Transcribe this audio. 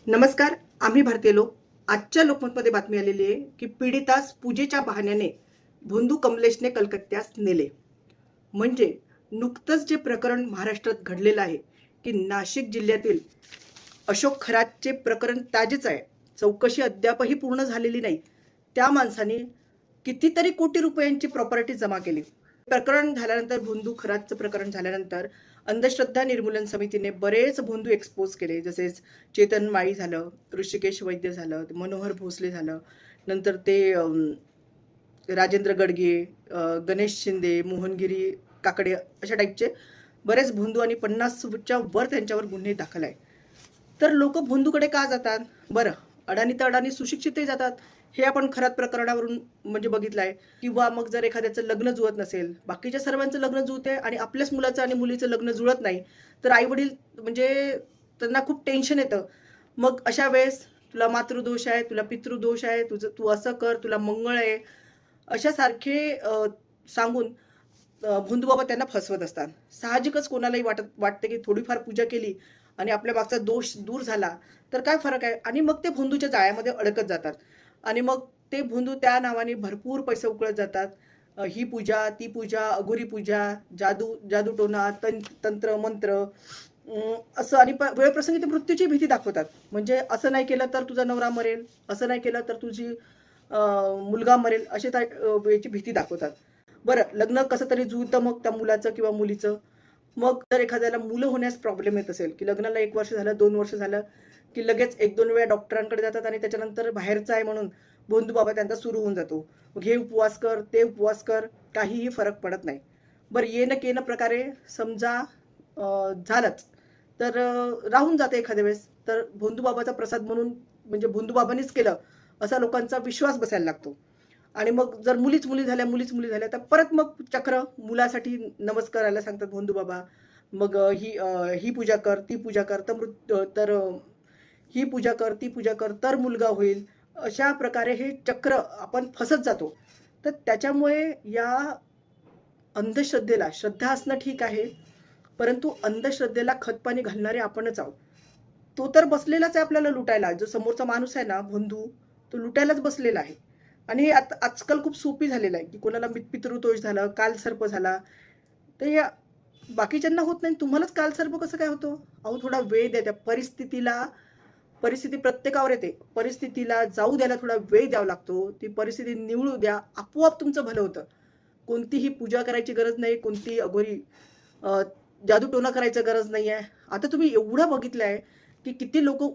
नमस्कार. आम्ही भारतीय लोक. आजच्या लोकमतमध्ये बातमी आलेली आहे की पीडितास पूजेच्या बहाण्याने भोंदू कमलेशने कलकत्त्यास नेले. म्हणजे नुकतंच जे प्रकरण महाराष्ट्रात घडलेलं आहे की नाशिक जिल्ह्यातील अशोक खरातचे प्रकरण ताजेच आहे. चौकशी अद्यापही पूर्ण झालेली नाही. त्या माणसाने कितीतरी कोटी रुपयांची प्रॉपर्टी जमा केली. प्रकरण झाल्यानंतर भोंदू खरातचं प्रकरण झाल्यानंतर अंधश्रद्धा निर्मूलन समितीने बरेच भोंदू एक्सपोज केले. जसेच चेतन माळी झालं, ऋषिकेश वैद्य झालं, मनोहर भोसले झालं, नंतर ते राजेंद्र गडगे, गणेश शिंदे, मोहनगिरी काकडे अशा टाईपचे बरेच भोंदू आणि 50च्या वर त्यांच्यावर गुन्हे दाखल आहे. तर लोक भोंदूकडे का जातात? बरं, अडाणी तर अडाणी सुशिक्षितही जातात. हे आपण खरात प्रकरणावरून म्हणजे बघितलं आहे. किंवा मग जर एखाद्याचं लग्न जुळत नसेल, बाकीच्या सर्वांचं लग्न जुळते आणि आपल्याच मुलाचं आणि मुलीचं लग्न जुळत नाही, तर आई-वडील म्हणजे त्यांना खूप टेन्शन येतं. मग अशा वेळेस तुला मातृदोष आहे, तुला पितृदोष आहे, तू असं कर, तुला मंगळ आहे, अशासारखे सांगून भोंदूबाबा त्यांना फसवत असतात. साहजिकच कोणालाही वाटते की थोडीफार पूजा केली आणि आपल्या मागचा दोष दूर झाला तर काय फरक आहे, आणि मग ते भोंदूच्या जाळ्यामध्ये अडकत जातात. आणि मग ते भोंदू त्या नावाने भरपूर पैसे उकळत जातात. ही पूजा, ती पूजा, अघोरी पूजा, जादूटोणा, तंत्र मंत्र, असं, आणि वेळप्रसंगी ते मृत्यूची भीती दाखवतात. म्हणजे असं नाही केलं तर तुझा नवरा मरेल, असं नाही केलं तर तुझी मुलगा मरेल, अशी वेळची भीती दाखवतात. बरं, लग्न कसं तरी जुळतं मग त्या मुलाचं किंवा मुलीचं. मग जर एखाद्याला मुलं होण्यास प्रॉब्लेम येत असेल, की लग्नाला 1 वर्ष झालं, 2 वर्ष झालं, की लगेच 1-2 वेळा डॉक्टरांकडे जातात आणि त्याच्यानंतर बाहेरचं आहे म्हणून भोंदूबाबा त्यांचा सुरू होऊन जातो. मग हे उपवास कर, ते उपवास कर, काहीही फरक पडत नाही. बरं, येणं केणं प्रकारे समजा झालंच, तर राहून जातं एखाद्या वेळेस. तर भोंदूबाबाचा प्रसाद म्हणून, म्हणजे भोंदूबाबांनीच केलं असा लोकांचा विश्वास बसायला लागतो. आणि मग जर मुलीच मुली झाल्या तर परत मग चक्र मुलासाठी नमस्कार करायला सांगतात भोंदूबाबा. मग ही पूजा कर, ती पूजा कर, ही पूजा कर, ती पूजा कर, तर मुलगा होईल. अशा प्रकारे हे चक्र आपण फसत जातो. तर त्याच्यामुळे या अंधश्रद्धेला, श्रद्धा असणं ठीक आहे, परंतु अंधश्रद्धेला खतपाणी घालणारे आपणच आहोत. तो तर बसलेलाच आहे आपल्याला लुटायला. जो समोरचा माणूस आहे ना भोंदू, तो लुटायलाच बसलेला आहे. आणि हे आता आजकाल खूप सोपी झालेलं आहे, की कोणाला पितृदोष झाला, कालसर्प झाला, तर या बाकीच्यांना होत नाही, तुम्हालाच कालसर्प कसं काय होतो? अहो, थोडा वेळ द्या त्या परिस्थितीला. परिस्थिती प्रत्येकावर येते. परिस्थितीला जाऊ द्यायला थोडा वेळ द्यावा लागतो. ती परिस्थिती निवळू द्या, आपोआप तुमचं भलं होतं. कोणतीही पूजा करायची गरज नाही, कोणती अघोरी अ, जादूटोणा करायची गरज नाहीये. आता तुम्ही एवढं बघितलंय, की किती लोकं